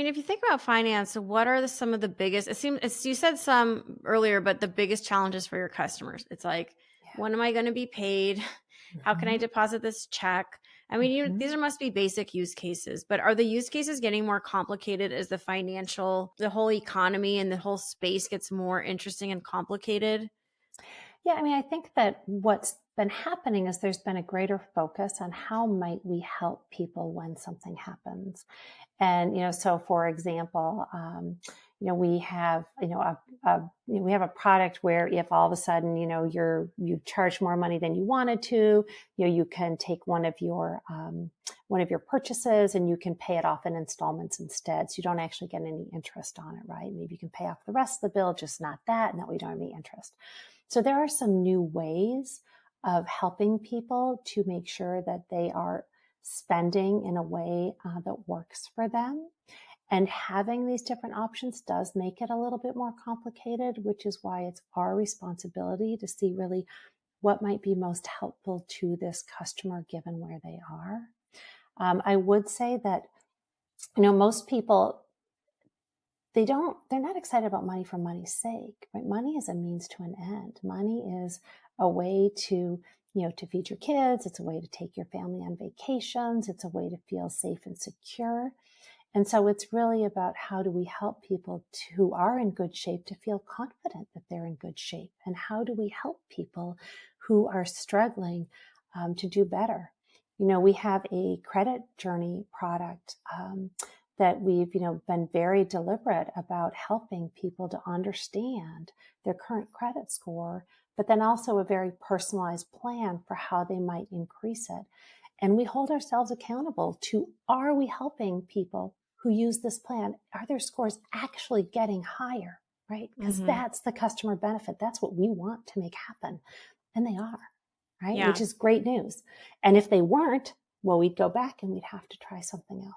I mean, if you think about finance, what are some of the biggest, you said some earlier, but the biggest challenges for your customers? It's like, when am I going to be paid? How can I Mhm. deposit this check? I mean, these Mhm. must be basic use cases, but are the use cases getting more complicated as the whole economy and the whole space gets more interesting and complicated? Yeah, I mean, I think that what's been happening is there's been a greater focus on how might we help people when something happens. And, so for example, we have, we have a product where if all of a sudden, you charge more money than you wanted to, you can take one of your purchases and you can pay it off in installments instead. So you don't actually get any interest on it, right? Maybe you can pay off the rest of the bill, just not that, and that we don't have any interest. So there are some new ways of helping people to make sure that they are spending in a way that works for them. And having these different options does make it a little bit more complicated, which is why it's our responsibility to see really what might be most helpful to this customer given where they are. I would say that, most people, they're not excited about money for money's sake, right? Money is a means to an end. Money is a way to, to feed your kids. It's a way to take your family on vacations. It's a way to feel safe and secure. And so it's really about how do we help people who are in good shape to feel confident that they're in good shape? And how do we help people who are struggling to do better? We have a credit journey product that we've, been very deliberate about helping people to understand their current credit score, but then also a very personalized plan for how they might increase it. And we hold ourselves accountable to, are we helping people who use this plan? Are their scores actually getting higher, right? Because Mm-hmm. that's the customer benefit. That's what we want to make happen. And they are, right? Yeah. Which is great news. And if they weren't, well, we'd go back and we'd have to try something else.